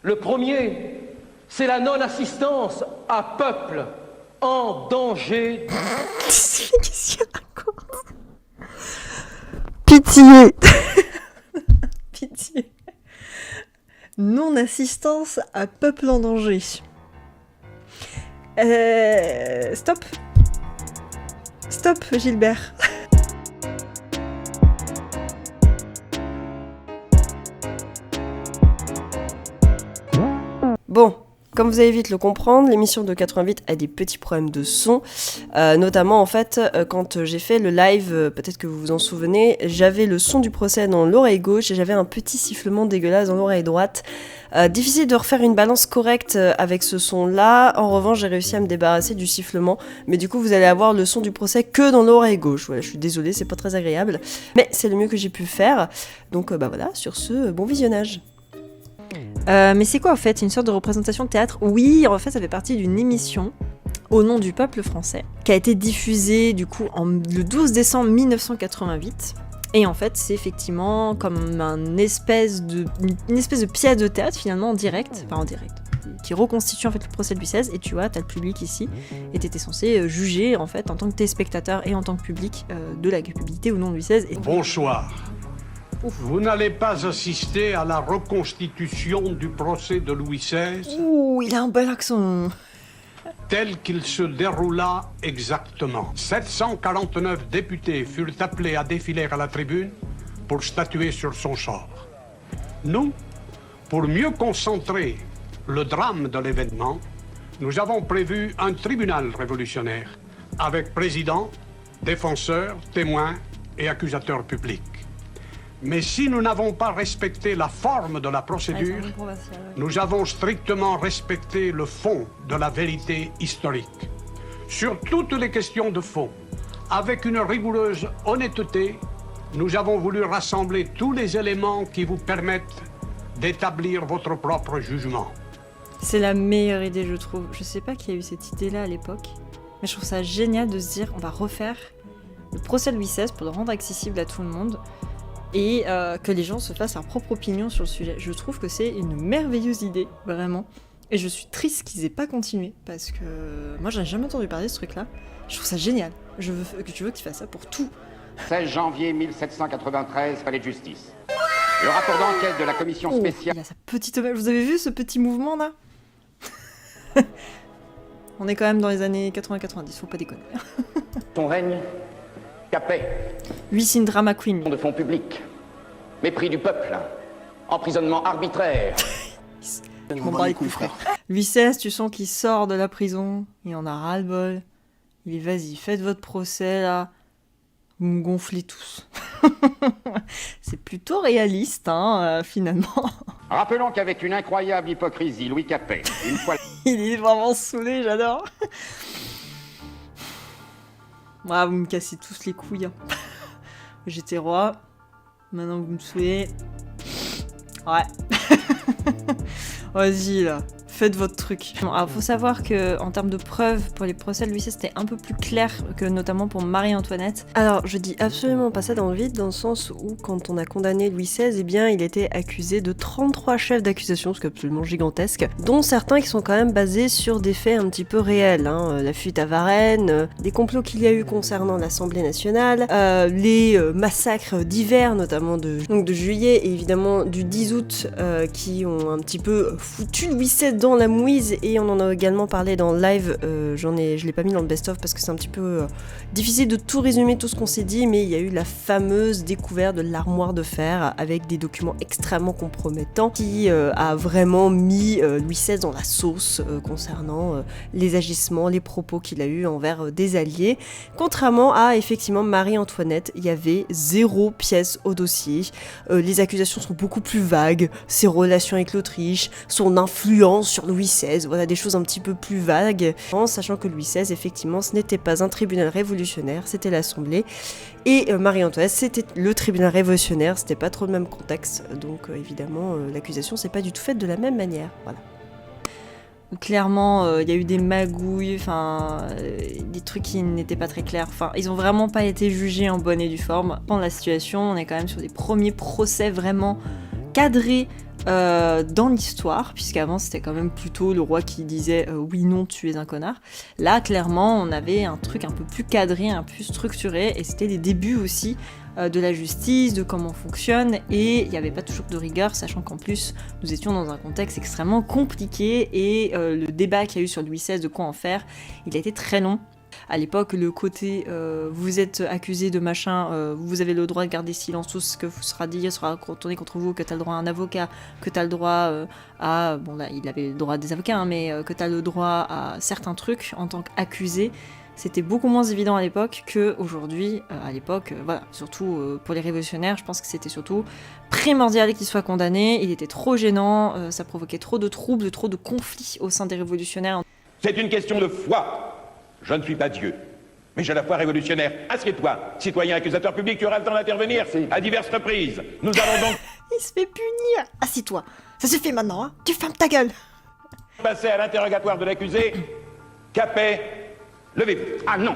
Le premier, c'est la non-assistance à peuple en danger. Qu'est-ce qu'il raconte? Pitié. Pitié. Non-assistance à peuple en danger. Stop. Stop, Gilbert. Bon, comme vous allez vite le comprendre, l'émission de 88 a des petits problèmes de son, notamment en fait quand j'ai fait le live, peut-être que vous vous en souvenez, j'avais le son du procès dans l'oreille gauche et j'avais un petit sifflement dégueulasse dans l'oreille droite. Difficile de refaire une balance correcte avec ce son-là. En revanche, j'ai réussi à me débarrasser du sifflement, mais du coup vous allez avoir le son du procès que dans l'oreille gauche. Voilà, je suis désolée, c'est pas très agréable, mais c'est le mieux que j'ai pu faire. Donc voilà, sur ce, bon visionnage. Mais c'est quoi en fait? Une sorte de représentation de théâtre? Oui, en fait ça fait partie d'une émission au nom du peuple français qui a été diffusée du coup le 12 décembre 1988. Et en fait c'est effectivement comme une espèce de pièce de théâtre finalement en direct, enfin en direct, qui reconstitue en fait le procès de Louis XVI. Et tu vois, t'as le public ici, et t'étais censé juger en fait en tant que téléspectateur et en tant que public de la culpabilité ou non de Louis XVI. Et... Bonsoir. Vous n'allez pas assister à la reconstitution du procès de Louis XVI Ouh, il a un bel accent. tel qu'il se déroula exactement. 749 députés furent appelés à défiler à la tribune pour statuer sur son sort. Nous, pour mieux concentrer le drame de l'événement, nous avons prévu un tribunal révolutionnaire avec président, défenseur, témoin et accusateur public. Mais si nous n'avons pas respecté la forme de la procédure, nous avons strictement respecté le fond de la vérité historique. Sur toutes les questions de fond, avec une rigoureuse honnêteté, nous avons voulu rassembler tous les éléments qui vous permettent d'établir votre propre jugement. C'est la meilleure idée, je trouve. Je sais pas qui a eu cette idée-là à l'époque, mais je trouve ça génial de se dire on va refaire le procès de Louis XVI pour le rendre accessible à tout le monde. Et que les gens se fassent leur propre opinion sur le sujet. Je trouve que c'est une merveilleuse idée, vraiment. Et je suis triste qu'ils aient pas continué, parce que moi j'en ai jamais entendu parler de ce truc-là. Je trouve ça génial. Je veux que tu veux qu'ils fassent ça pour tout. 16 janvier 1793, palais de justice. Le rapport d'enquête de la commission spéciale... Il a sa petite... Vous avez vu ce petit mouvement là? On est quand même dans les années 80-90, faut pas déconner. Son règne, Capet. Lucine Drama Queen. De fonds publics. Mépris du peuple. Emprisonnement arbitraire. Je m'en bats les couilles, frère. Louis XVI, tu sens qu'il sort de la prison. Il en a ras-le-bol. Il dit vas-y, faites votre procès là. Vous me gonflez tous. C'est plutôt réaliste, hein, finalement. Rappelons qu'avec une incroyable hypocrisie, Louis Capet, une fois... Il est vraiment saoulé, j'adore. Moi, vous me cassez tous les couilles. Hein. J'étais roi. Maintenant, vous me saoulez. Ouais. Vas-y, là. Faites votre truc. Bon, alors, faut savoir que en termes de preuves pour les procès de Louis XVI, c'était un peu plus clair que notamment pour Marie-Antoinette. Alors, je dis absolument pas ça dans le vide, dans le sens où quand on a condamné Louis XVI, eh bien, il était accusé de 33 chefs d'accusation, ce qui est absolument gigantesque, dont certains qui sont quand même basés sur des faits un petit peu réels. Hein. La fuite à Varennes, des complots qu'il y a eu concernant l'Assemblée nationale, les massacres divers, notamment de juillet et évidemment du 10 août, qui ont un petit peu foutu Louis XVI dans la mouise, et on en a également parlé dans le live. Je l'ai pas mis dans le best-of parce que c'est un petit peu difficile de tout résumer, tout ce qu'on s'est dit, mais il y a eu la fameuse découverte de l'armoire de fer avec des documents extrêmement compromettants qui a vraiment mis Louis XVI dans la sauce concernant les agissements, les propos qu'il a eu envers des alliés. Contrairement à effectivement Marie-Antoinette, il y avait 0 pièce au dossier. Les accusations sont beaucoup plus vagues, ses relations avec l'Autriche, son influence sur Louis XVI, voilà, des choses un petit peu plus vagues, en sachant que Louis XVI, effectivement, ce n'était pas un tribunal révolutionnaire, c'était l'Assemblée, et Marie-Antoinette, c'était le tribunal révolutionnaire, c'était pas trop le même contexte, donc évidemment, l'accusation s'est pas du tout faite de la même manière, voilà. Clairement, il y a eu des magouilles, des trucs qui n'étaient pas très clairs. Enfin, ils ont vraiment pas été jugés en bonne et due forme. Dans la situation, on est quand même sur des premiers procès vraiment cadrés dans l'histoire, puisqu'avant c'était quand même plutôt le roi qui disait oui, non, tu es un connard. Là, clairement, on avait un truc un peu plus cadré, un peu plus structuré, et c'était les débuts aussi de la justice, de comment on fonctionne, et il n'y avait pas toujours de rigueur, sachant qu'en plus, nous étions dans un contexte extrêmement compliqué, et le débat qu'il y a eu sur Louis XVI de quoi en faire, il a été très long. À l'époque, le côté vous êtes accusé de machin, vous avez le droit de garder silence, tout ce que vous sera dit sera retourné contre vous, que tu as le droit à un avocat, que tu as le droit à... Bon là, il avait le droit à des avocats, hein, mais que tu as le droit à certains trucs en tant qu'accusé. C'était beaucoup moins évident à l'époque qu'aujourd'hui. À l'époque, voilà, surtout pour les révolutionnaires, je pense que c'était surtout primordial qu'ils soient condamnés. Il était trop gênant, ça provoquait trop de troubles, trop de conflits au sein des révolutionnaires. C'est une question de foi. Je ne suis pas Dieu, mais j'ai la foi révolutionnaire. Assieds-toi, citoyen accusateur public, tu auras le temps d'intervenir à diverses reprises. Nous allons donc Il se fait punir. Assis-toi, ça suffit maintenant, hein. Tu fermes ta gueule. passer à l'interrogatoire de l'accusé. Capet, levez-vous. Ah non.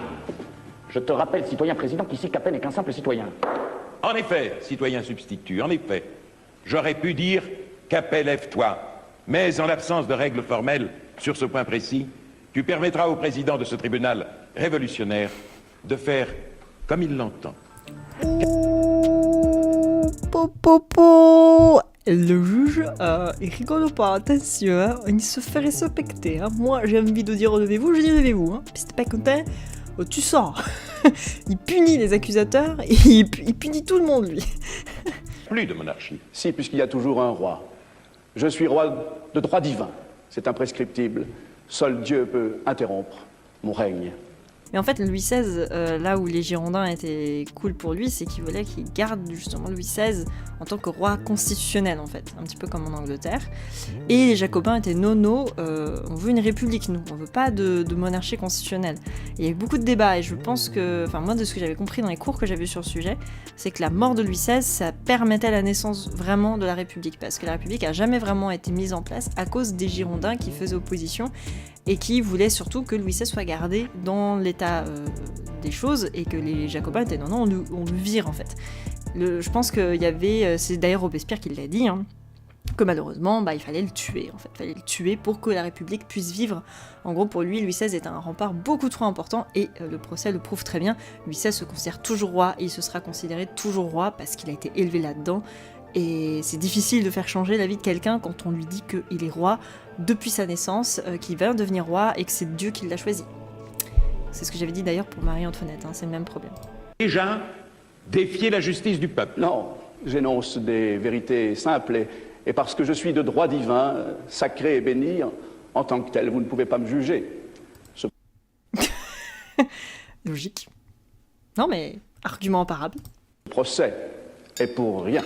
Je te rappelle, citoyen président, qu'ici Capet n'est qu'un simple citoyen. En effet, citoyen substitut, en effet, j'aurais pu dire Capet, lève-toi. Mais en l'absence de règles formelles sur ce point précis, tu permettras au président de ce tribunal révolutionnaire de faire comme il l'entend. Popopo. Le juge, il rigole pas, attention, hein. Il se fait respecter. Hein. Moi, j'ai envie de dire levez-vous, je dis levez-vous. Hein. Puis si t'es pas content, tu sors. Il punit les accusateurs et il punit tout le monde, lui. Plus de monarchie. Si, puisqu'il y a toujours un roi. Je suis roi de droit divin. C'est imprescriptible. Seul Dieu peut interrompre mon règne. Mais en fait, Louis XVI, là où les Girondins étaient cool pour lui, c'est qu'il voulait qu'il garde justement Louis XVI en tant que roi constitutionnel, en fait, un petit peu comme en Angleterre. Et les Jacobins étaient nono, on veut une république, nous, on veut pas de monarchie constitutionnelle. Et il y a eu beaucoup de débats, et je pense que, enfin moi, de ce que j'avais compris dans les cours que j'avais eu sur le sujet, c'est que la mort de Louis XVI, ça permettait la naissance vraiment de la République, parce que la République a jamais vraiment été mise en place à cause des Girondins qui faisaient opposition, et qui voulait surtout que Louis XVI soit gardé dans l'état des choses, et que les Jacobins étaient non, on le vire en fait. Je pense qu'il y avait, c'est d'ailleurs Robespierre qui l'a dit, hein, que malheureusement, il fallait le tuer en fait, il fallait le tuer pour que la République puisse vivre. En gros, pour lui, Louis XVI est un rempart beaucoup trop important, et le procès le prouve très bien. Louis XVI se considère toujours roi, et il se sera considéré toujours roi parce qu'il a été élevé là-dedans. Et c'est difficile de faire changer la vie de quelqu'un quand on lui dit qu'il est roi depuis sa naissance, qu'il va devenir roi et que c'est Dieu qui l'a choisi. C'est ce que j'avais dit d'ailleurs pour Marie-Antoinette, hein, c'est le même problème. Déjà, défier la justice du peuple. Non, j'énonce des vérités simples et parce que je suis de droit divin, sacré et béni, en tant que tel, vous ne pouvez pas me juger. Logique. Non mais, argument imparable. Ce procès est pour rien.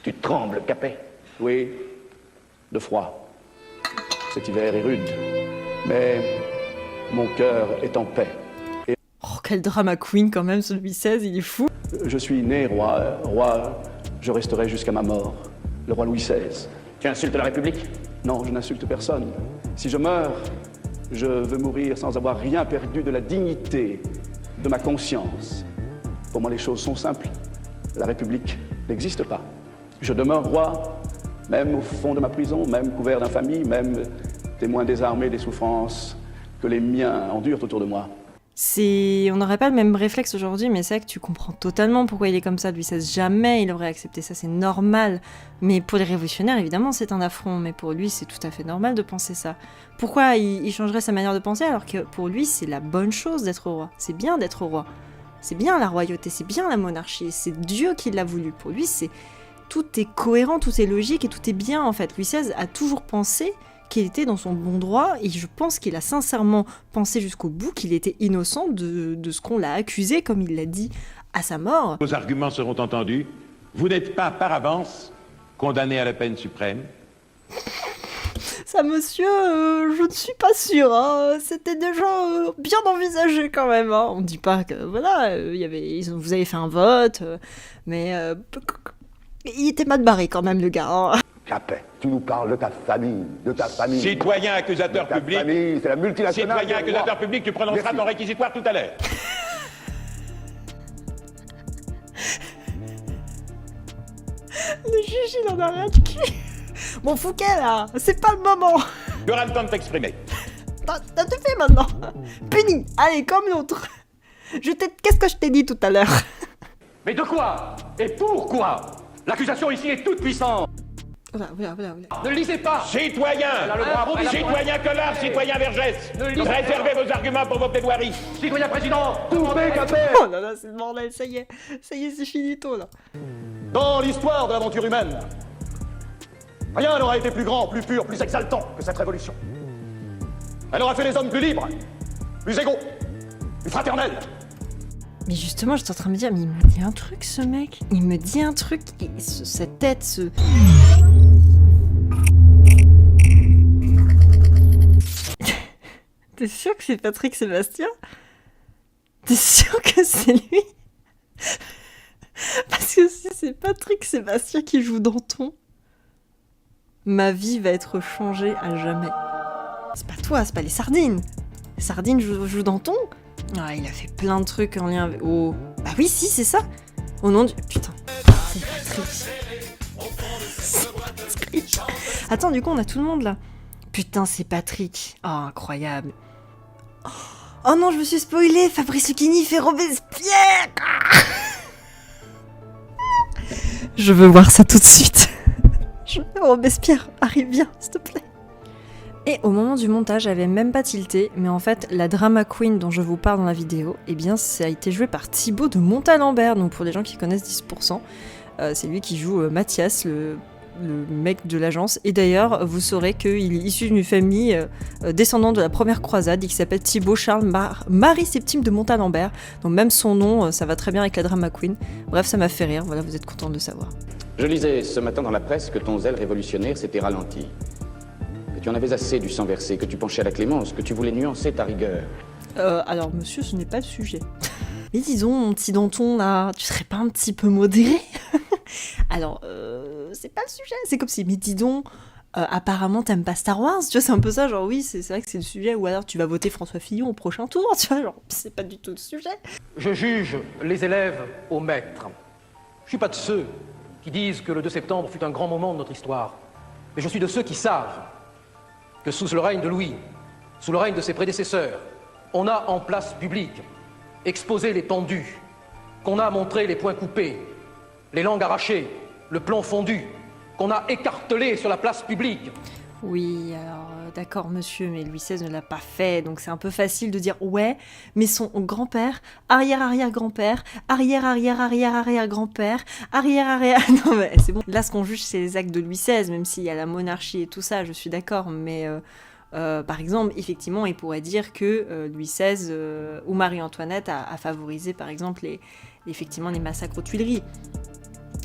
Tu trembles, Capet. Oui, de froid. Cet hiver est rude, mais mon cœur est en paix. Oh, quel drama queen quand même, ce Louis XVI, il est fou. Je suis né roi, je resterai jusqu'à ma mort, le roi Louis XVI. Tu insultes la République? Non, je n'insulte personne. Si je meurs, je veux mourir sans avoir rien perdu de la dignité de ma conscience. Pour moi, les choses sont simples. La République n'existe pas. Je demeure roi, même au fond de ma prison, même couvert d'infamie, même témoin désarmé des souffrances que les miens endurent autour de moi. On n'aurait pas le même réflexe aujourd'hui, mais c'est vrai que tu comprends totalement pourquoi il est comme ça. Louis XVI, jamais il aurait accepté ça, c'est normal. Mais pour les révolutionnaires, évidemment, c'est un affront. Mais pour lui, c'est tout à fait normal de penser ça. Pourquoi il changerait sa manière de penser alors que pour lui, c'est la bonne chose d'être roi. C'est bien d'être roi. C'est bien la royauté, c'est bien la monarchie. C'est Dieu qui l'a voulu. Pour lui, tout est cohérent, tout est logique et tout est bien en fait. Louis XVI a toujours pensé qu'il était dans son bon droit, et je pense qu'il a sincèrement pensé jusqu'au bout qu'il était innocent de ce qu'on l'a accusé, comme il l'a dit à sa mort. Vos arguments seront entendus. Vous n'êtes pas, par avance, condamné à la peine suprême. Ça, monsieur, je ne suis pas sûre, hein. C'était déjà bien envisagé quand même. Hein. On ne dit pas que, voilà, vous avez fait un vote, mais il était mal barré quand même, le gars. Hein. Capet, tu nous parles de ta famille, Citoyen accusateur Ta public. famille, c'est la multinationale. Citoyen du accusateur roi. public, tu prononceras Merci. ton réquisitoire tout à l'heure. Le juge, il en a rien de cul. Bon, Fouquet, là, c'est pas le moment. Tu auras le temps de t'exprimer. T'as tout fait maintenant. Puni. Allez, comme l'autre. Qu'est-ce que je t'ai dit tout à l'heure? Mais de quoi? Et pourquoi? L'accusation ici est toute puissante. Voilà. Ne le lisez pas. Citoyens, citoyens Collard, citoyens Vergès, Ne lisez pas. réservez vos arguments pour vos plaidoiries. Citoyen président, Oh là là, c'est le bordel, ça y est, c'est finito là. Dans l'histoire de l'aventure humaine, rien n'aura été plus grand, plus pur, plus exaltant que cette révolution. Elle aura fait les hommes plus libres, plus égaux, plus fraternels. Mais justement, j'étais en train de me dire, mais il me dit un truc ce mec. Il me dit un truc, et cette tête, ce... T'es sûr que c'est Patrick Sébastien? T'es sûr que c'est lui? Parce que si c'est Patrick Sébastien qui joue Danton, ma vie va être changée à jamais. C'est pas toi, c'est pas les sardines. Les sardines jouent Danton? Ah, il a fait plein de trucs en lien avec... Oh... Bah oui, si, c'est ça. Au nom du... Putain, c'est Patrick. C'est Patrick. Attends, du coup, on a tout le monde, là. Putain, c'est Patrick. Oh, incroyable. Oh non, je me suis spoilé. Fabrice Lucchini fait Robespierre. Je veux voir ça tout de suite. Robespierre, arrive bien, s'il te plaît. Et au moment du montage, j'avais même pas tilté, mais en fait, la drama queen dont je vous parle dans la vidéo, eh bien, ça a été joué par Thibaut de Montalembert. Donc pour les gens qui connaissent 10%, c'est lui qui joue Mathias, le mec de l'agence. Et d'ailleurs, vous saurez qu'il est issu d'une famille descendante de la première croisade, et qui s'appelle Thibaut Charles Marie Septime de Montalembert. Donc même son nom, ça va très bien avec la drama queen. Bref, ça m'a fait rire, voilà, vous êtes contents de le savoir. Je lisais ce matin dans la presse que ton zèle révolutionnaire s'était ralenti. Que tu en avais assez du sang versé, que tu penchais à la clémence, que tu voulais nuancer ta rigueur. Alors monsieur, ce n'est pas le sujet. Mais disons, mon petit Danton, là, tu serais pas un petit peu modéré? Alors, c'est pas le sujet, c'est comme si, mais dis donc, apparemment t'aimes pas Star Wars, tu vois, c'est un peu ça, genre oui, c'est vrai que c'est le sujet, ou alors tu vas voter François Fillon au prochain tour, tu vois, genre, c'est pas du tout le sujet. Je juge les élèves au maître. Je suis pas de ceux qui disent que le 2 septembre fut un grand moment de notre histoire. Mais je suis de ceux qui savent que sous le règne de Louis, sous le règne de ses prédécesseurs, on a en place publique exposé les pendus, qu'on a montré les poings coupés, les langues arrachées, le plomb fondu, qu'on a écartelé sur la place publique. Oui, alors d'accord monsieur, mais Louis XVI ne l'a pas fait, donc c'est un peu facile de dire ouais, mais son grand-père, arrière-arrière-grand-père, arrière-arrière-arrière-arrière-grand-père, arrière-arrière... Non mais c'est bon, là ce qu'on juge c'est les actes de Louis XVI, même s'il y a la monarchie et tout ça, je suis d'accord, mais par exemple, effectivement, il pourrait dire que Louis XVI ou Marie-Antoinette a favorisé par exemple effectivement les massacres aux Tuileries.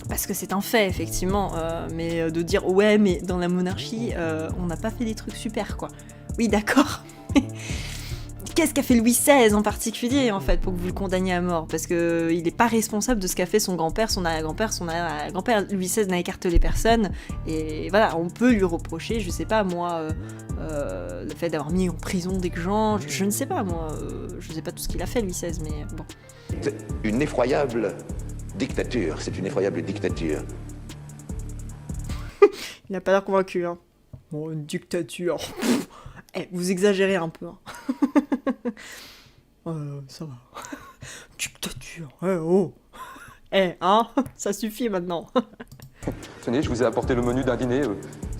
Parce que c'est un fait, effectivement, mais de dire « ouais, mais dans la monarchie, on n'a pas fait des trucs super, quoi ». Oui, d'accord, mais qu'est-ce qu'a fait Louis XVI en particulier, en fait, pour que vous le condamniez à mort? Parce qu'il n'est pas responsable de ce qu'a fait son grand-père, son arrière-grand-père, son arrière-grand-père. Louis XVI n'a écartelé personne, et voilà, on peut lui reprocher, je sais pas, moi, le fait d'avoir mis en prison des gens, je ne sais pas, moi, je sais pas tout ce qu'il a fait, Louis XVI, mais bon. Une effroyable dictature, c'est une effroyable dictature. Il n'a pas l'air convaincu, hein. Bon, une dictature. Vous exagérez un peu, hein. Ça va. Dictature, oh. Hein, ça suffit maintenant. Tenez, je vous ai apporté le menu d'un dîner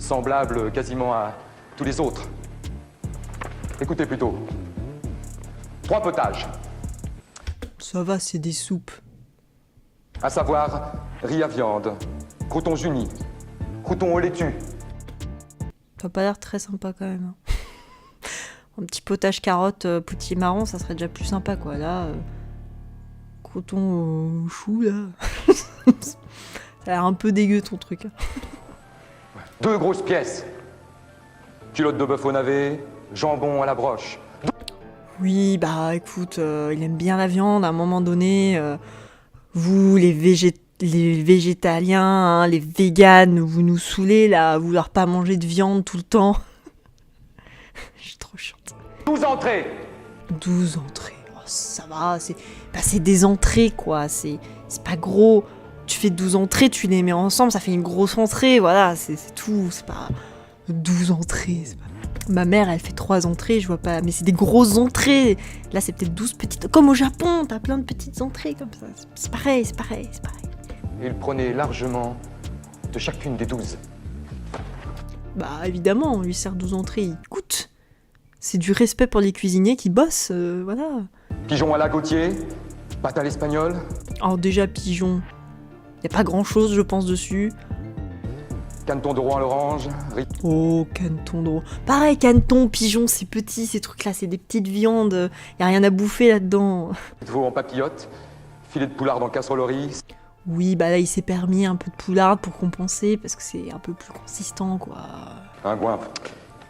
semblable quasiment à tous les autres. Écoutez plutôt. 3 potages. Ça va, c'est des soupes. À savoir, riz à viande, croutons unis, croutons au laitue. Ça n'a pas l'air très sympa quand même. Hein. Un petit potage carotte, poutier marron, ça serait déjà plus sympa quoi. Là, croutons au chou là. Ça a l'air un peu dégueu ton truc. 2 grosses pièces. Culotte de bœuf au navet, jambon à la broche. Oui, bah écoute, il aime bien la viande à un moment donné. Vous, les végétaliens, hein, les véganes, vous nous saoulez là, à vouloir pas manger de viande tout le temps. Je suis trop chiante. 12 entrées. 12 entrées, oh, ça va, c'est des entrées quoi, c'est pas gros. tu fais 12 entrées, tu les mets ensemble, ça fait une grosse entrée, voilà, c'est tout, c'est pas 12 entrées, c'est pas... Ma mère, elle fait 3 entrées, je vois pas, mais c'est des grosses entrées. Là, c'est peut-être 12 petites, comme au Japon, t'as plein de petites entrées comme ça, c'est pareil. Il prenait largement de chacune des 12. Bah évidemment, on lui sert 12 entrées, il goûte. C'est du respect pour les cuisiniers qui bossent, voilà. Pigeon à la Gautier, pâte à l'espagnol. Alors déjà, pigeon, y a pas grand chose, je pense, dessus. Caneton de roi à l'orange. Oh, caneton de roi. Pareil, caneton, pigeon, c'est petit, ces trucs-là, c'est des petites viandes, y a rien à bouffer là-dedans. Veau en papillote, filet de poularde en casserole au riz. Oui, bah là, il s'est permis un peu de poularde pour compenser, parce que c'est un peu plus consistant, quoi. Un goinfre.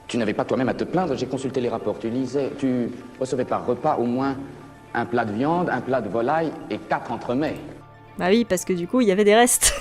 Tu n'avais pas toi-même à te plaindre, j'ai consulté les rapports. Tu lisais, tu recevais par repas au moins un plat de viande, un plat de volaille et 4 entremets. Bah oui, parce que du coup, il y avait des restes.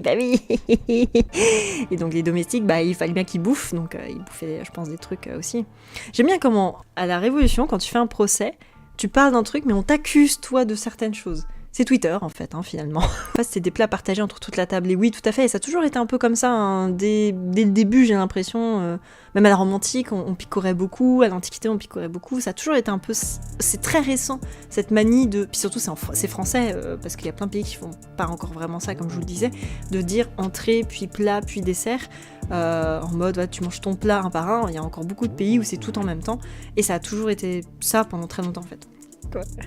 Bah oui. Et donc les domestiques, bah il fallait bien qu'ils bouffent, donc ils bouffaient, je pense, des trucs aussi. J'aime bien comment, à la Révolution, quand tu fais un procès, tu parles d'un truc, mais on t'accuse, toi, de certaines choses. C'est Twitter, en fait, finalement. C'était des plats partagés entre toute la table. Et oui, tout à fait, et ça a toujours été un peu comme ça, hein. Dès le début, j'ai l'impression, même à la Rome antique, on picorait beaucoup, à l'Antiquité, on picorait beaucoup. Ça a toujours été un peu... C'est très récent, cette manie de... Puis surtout, c'est français, parce qu'il y a plein de pays qui font pas encore vraiment ça, comme je vous le disais, de dire entrée, puis plat, puis dessert, en mode, ouais, tu manges ton plat un par un. Il y a encore beaucoup de pays où c'est tout en même temps, et ça a toujours été ça pendant très longtemps, en fait.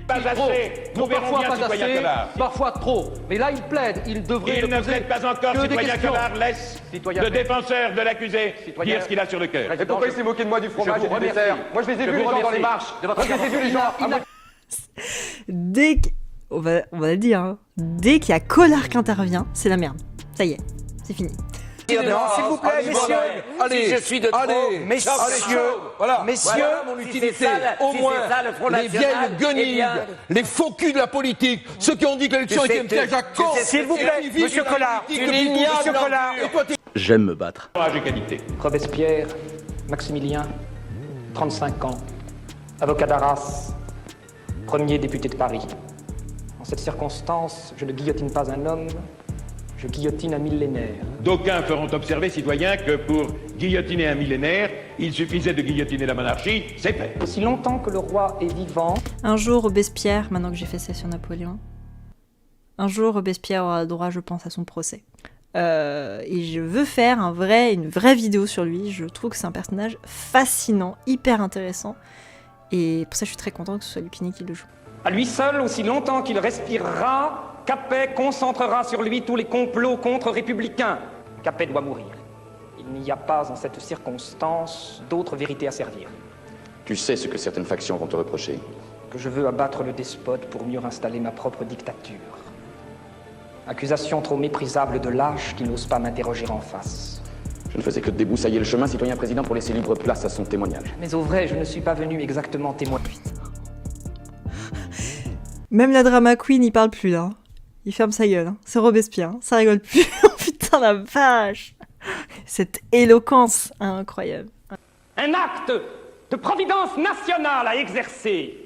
Pas assez. Nous verrons bien, citoyen Collard. Parfois trop. Mais là, il plaide, il devrait... Il ne plaide pas encore, citoyen Collard. Laisse le défenseur de l'accusé dire ce qu'il a sur le cœur. Et pourquoi il s'est moqué de moi du fromage et du dessert? Moi, je les ai vus, les gens, dans les marches. Moi, je les ai vus, les gens. Dès on va le dire, hein. Dès qu'il y a Collard qui intervient, c'est la merde. Ça y est, c'est fini. S'il vous plaît, messieurs, si je suis de trop, messieurs, mon utilité, au moins les vieilles guenilles, les faux culs de la politique, ceux qui ont dit que l'élection était un piège à con. S'il vous plaît, monsieur Collard, J'aime me battre. Courage et qualité. Robespierre, Maximilien, 35 ans, avocat d'Arras, premier député de Paris. En cette circonstance, je ne guillotine pas un homme, je guillotine un millénaire. D'aucuns feront observer, citoyens, que pour guillotiner un millénaire, il suffisait de guillotiner la monarchie, c'est fait. Aussi longtemps que le roi est vivant... Un jour, Robespierre, maintenant que j'ai fait ça sur Napoléon, un jour, Robespierre aura le droit, je pense, à son procès. Et je veux faire une vraie vidéo sur lui. Je trouve que c'est un personnage fascinant, hyper intéressant. Et pour ça, je suis très contente que ce soit Lucchini qui le joue. À lui seul, aussi longtemps qu'il respirera, Capet concentrera sur lui tous les complots contre-républicains. Capet doit mourir. Il n'y a pas, en cette circonstance, d'autre vérité à servir. Tu sais ce que certaines factions vont te reprocher. Que je veux abattre le despote pour mieux installer ma propre dictature. Accusation trop méprisable de lâche qui n'ose pas m'interroger en face. Je ne faisais que de débroussailler le chemin, citoyen président, pour laisser libre place à son témoignage. Mais au vrai, je ne suis pas venu exactement témoigner. Même la drama queen, il parle plus là. Il ferme sa gueule. Hein. C'est Robespierre, hein. Ça rigole plus. Putain la vache. Cette éloquence incroyable. Un acte de providence nationale à exercer.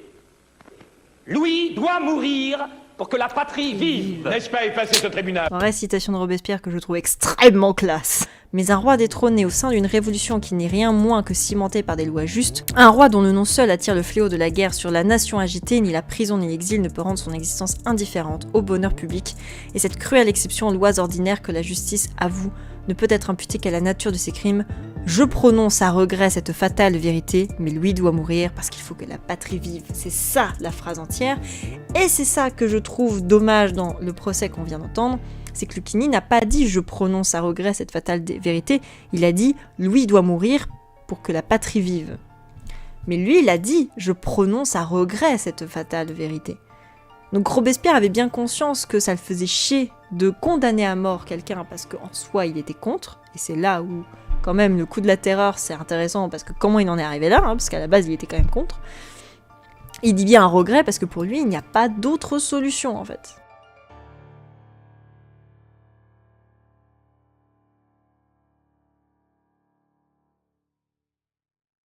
Louis doit mourir pour que la patrie vive. N'est-ce pas effacer ce tribunal? Vraie citation de Robespierre que je trouve extrêmement classe. Mais un roi détrôné au sein d'une révolution qui n'est rien moins que cimentée par des lois justes, un roi dont le nom seul attire le fléau de la guerre sur la nation agitée, ni la prison ni l'exil ne peut rendre son existence indifférente au bonheur public, et cette cruelle exception aux lois ordinaires que la justice avoue ne peut être imputée qu'à la nature de ses crimes. Je prononce à regret cette fatale vérité, mais Louis doit mourir parce qu'il faut que la patrie vive. C'est ça la phrase entière, et c'est ça que je trouve dommage dans le procès qu'on vient d'entendre, c'est que Lucchini n'a pas dit « je prononce à regret cette fatale vérité », il a dit « Louis doit mourir pour que la patrie vive ». Mais lui, il a dit « je prononce à regret cette fatale vérité ». Donc Robespierre avait bien conscience que ça le faisait chier de condamner à mort quelqu'un parce qu'en soi il était contre, et c'est là où quand même le coup de la terreur c'est intéressant parce que comment il en est arrivé là, hein, parce qu'à la base il était quand même contre. Il dit bien un regret parce que pour lui il n'y a pas d'autre solution en fait.